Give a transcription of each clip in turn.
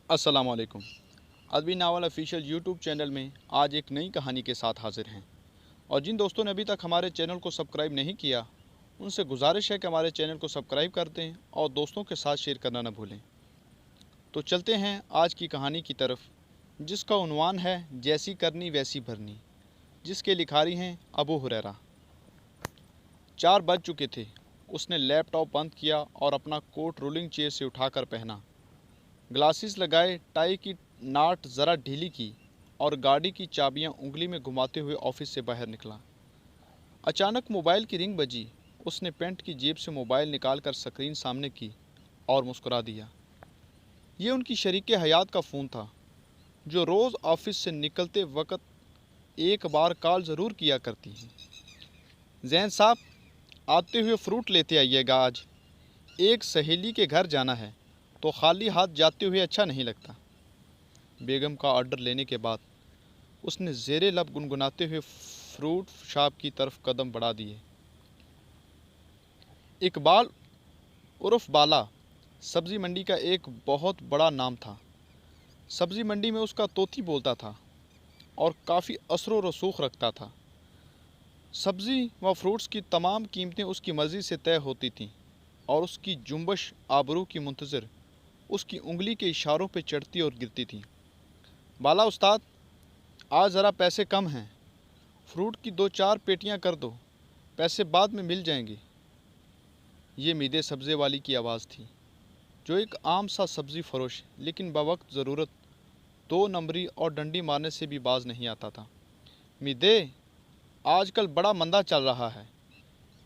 अस्सलाम वालेकुम। अदबी नावल ऑफिशियल यूट्यूब चैनल में आज एक नई कहानी के साथ हाजिर हैं। और जिन दोस्तों ने अभी तक हमारे चैनल को सब्सक्राइब नहीं किया, उनसे गुजारिश है कि हमारे चैनल को सब्सक्राइब कर दें और दोस्तों के साथ शेयर करना न भूलें। तो चलते हैं आज की कहानी की तरफ, जिसका उन्वान है जैसी करनी वैसी भरनी, जिसके लिखारी हैं अबू हुरैरा। 4 बज चुके थे। उसने लैपटॉप बंद किया और अपना कोट रोलिंग चेयर से उठाकर पहना, ग्लासेस लगाए, टाई की नाट ज़रा ढीली की और गाड़ी की चाबियां उंगली में घुमाते हुए ऑफिस से बाहर निकला। अचानक मोबाइल की रिंग बजी। उसने पैंट की जेब से मोबाइल निकालकर स्क्रीन सामने की और मुस्कुरा दिया। ये उनकी शरीके हयात का फ़ोन था, जो रोज़ ऑफिस से निकलते वक्त एक बार कॉल ज़रूर किया करती हैं। जैन साहब, आते हुए फ्रूट लेते आइएगा, आज एक सहेली के घर जाना है तो खाली हाथ जाते हुए अच्छा नहीं लगता। बेगम का ऑर्डर लेने के बाद उसने ज़ेरे लब गुनगुनाते हुए फ्रूट शॉप की तरफ कदम बढ़ा दिए। इकबाल उर्फ बाला सब्ज़ी मंडी का एक बहुत बड़ा नाम था। सब्ज़ी मंडी में उसका तोती बोलता था और काफ़ी असर रसूख रखता था। सब्ज़ी व फ्रूट्स की तमाम कीमतें उसकी मर्ज़ी से तय होती थीं और उसकी जुम्बश आबरू की मुंतज़िर उसकी उंगली के इशारों पे चढ़ती और गिरती थी। बाला उस्ताद, आज ज़रा पैसे कम हैं, फ्रूट की 2-4 पेटियां कर दो, पैसे बाद में मिल जाएंगे। ये मीदे सब्ज़े वाली की आवाज़ थी, जो एक आम सा सब्ज़ी फरोश लेकिन बवक्त ज़रूरत 2 नंबरी और डंडी मारने से भी बाज नहीं आता था। मीदे, आजकल बड़ा मंदा चल रहा है,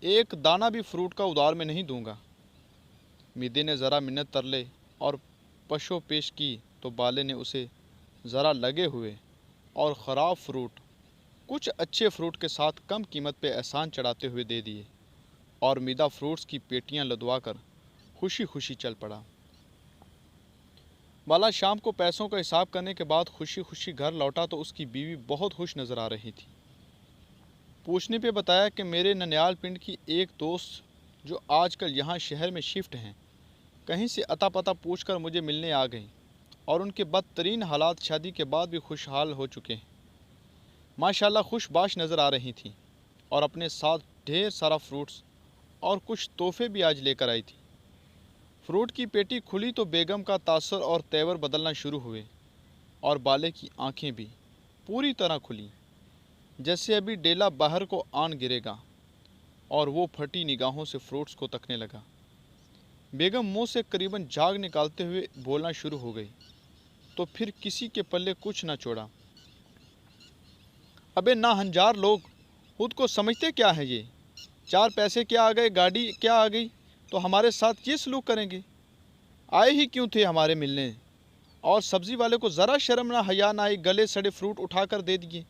एक दाना भी फ्रूट का उधार में नहीं दूंगा। मीदे ने ज़रा मिन्नत तरले और पशो पेश की तो बाले ने उसे ज़रा लगे हुए और ख़राब फ्रूट कुछ अच्छे फ्रूट के साथ कम कीमत पे एहसान चढ़ाते हुए दे दिए और मीदा फ्रूट्स की पेटियां लदवा कर खुशी खुशी चल पड़ा। बाला शाम को पैसों का हिसाब करने के बाद खुशी खुशी घर लौटा तो उसकी बीवी बहुत खुश नज़र आ रही थी। पूछने पे बताया कि मेरे ननियाल पिंड की एक दोस्त जो आजकल यहाँ शहर में शिफ्ट हैं, कहीं से अता पता पूछकर मुझे मिलने आ गई और उनके बदतरीन हालात शादी के बाद भी खुशहाल हो चुके हैं। माशाल्लाह खुशबाश नज़र आ रही थी और अपने साथ ढेर सारा फ्रूट्स और कुछ तोहफे भी आज लेकर आई थी। फ्रूट की पेटी खुली तो बेगम का तासर और तेवर बदलना शुरू हुए और बाले की आंखें भी पूरी तरह खुली, जैसे अभी डेला बाहर को आन गिरेगा, और वो फटी निगाहों से फ्रूट्स को तकने लगा। बेगम मुंह से करीबन झाग निकालते हुए बोलना शुरू हो गई तो फिर किसी के पल्ले कुछ न छोड़ा। अबे नाहंजार लोग, खुद को समझते क्या है ये? 4 पैसे क्या आ गए, गाड़ी क्या आ गई तो हमारे साथ ये सलूक करेंगे? आए ही क्यों थे हमारे मिलने? और सब्ज़ी वाले को ज़रा शर्म ना हया ना आई, गले सड़े फ्रूट उठा कर दे दिए।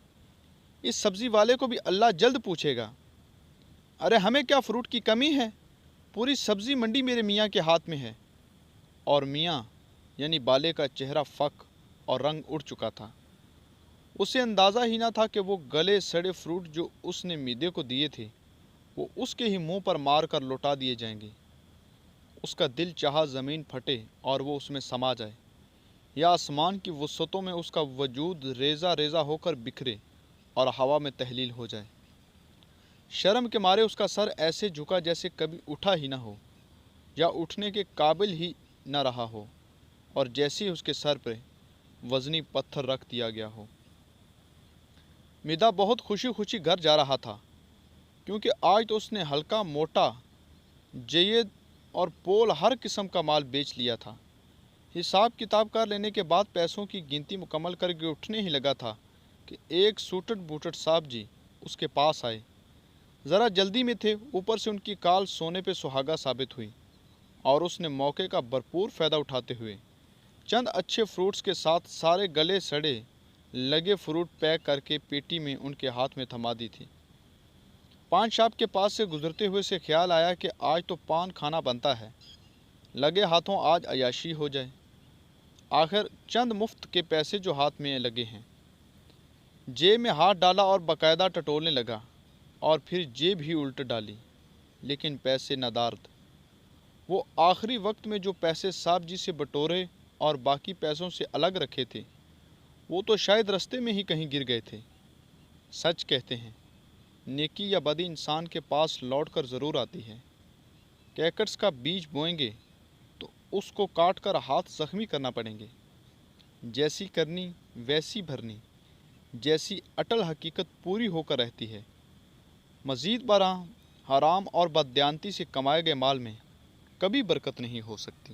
इस सब्ज़ी वाले को भी अल्लाह जल्द पूछेगा। अरे हमें क्या फ्रूट की कमी है? पूरी सब्ज़ी मंडी मेरे मियाँ के हाथ में है। और मियाँ यानी बाले का चेहरा फ़क और रंग उड़ चुका था। उसे अंदाज़ा ही ना था कि वो गले सड़े फ्रूट जो उसने मीदे को दिए थे, वो उसके ही मुंह पर मार कर लौटा दिए जाएंगे। उसका दिल चाहा ज़मीन फटे और वो उसमें समा जाए, या आसमान की वसअतों में उसका वजूद रेज़ा रेज़ा होकर बिखरे और हवा में तहलील हो जाए। शर्म के मारे उसका सर ऐसे झुका जैसे कभी उठा ही ना हो या उठने के काबिल ही न रहा हो, और जैसे ही उसके सर पर वज़नी पत्थर रख दिया गया हो। मिदा बहुत खुशी खुशी घर जा रहा था, क्योंकि आज तो उसने हल्का मोटा जयद और पोल हर किस्म का माल बेच लिया था। हिसाब किताब कर लेने के बाद पैसों की गिनती मुकम्मल करके उठने ही लगा था कि एक सूटड बूटड साहब जी उसके पास आए। ज़रा जल्दी में थे, ऊपर से उनकी काल सोने पे सुहागा साबित हुई और उसने मौके का भरपूर फ़ायदा उठाते हुए चंद अच्छे फ्रूट्स के साथ सारे गले सड़े लगे फ्रूट पैक करके पेटी में उनके हाथ में थमा दी थी। पान शॉप के पास से गुजरते हुए से ख्याल आया कि आज तो पान खाना बनता है, लगे हाथों आज अयाशी हो जाए। आखिर चंद मुफ्त के पैसे जो हाथ में लगे हैं। जेब में हाथ डाला और बाकायदा टटोलने लगा और फिर जेब ही उल्ट डाली, लेकिन पैसे नदारद। वो आखिरी वक्त में जो पैसे साहब जी से बटोरे اور باقی پیسوں سے الگ رکھے تھے وہ تو شاید رستے میں ہی کہیں گر گئے تھے۔ سچ کہتے ہیں نیکی یا بدی انسان کے پاس لوٹ کر ضرور آتی ہے۔ کیکٹس کا بیج بوئیں گے تو اس کو کاٹ کر ہاتھ زخمی کرنا پڑیں گے۔ جیسی کرنی ویسی بھرنی، جیسی اٹل حقیقت پوری ہو کر رہتی ہے۔ مزید برآں حرام اور بددیانتی سے کمائے گئے مال میں کبھی برکت نہیں ہو سکتی۔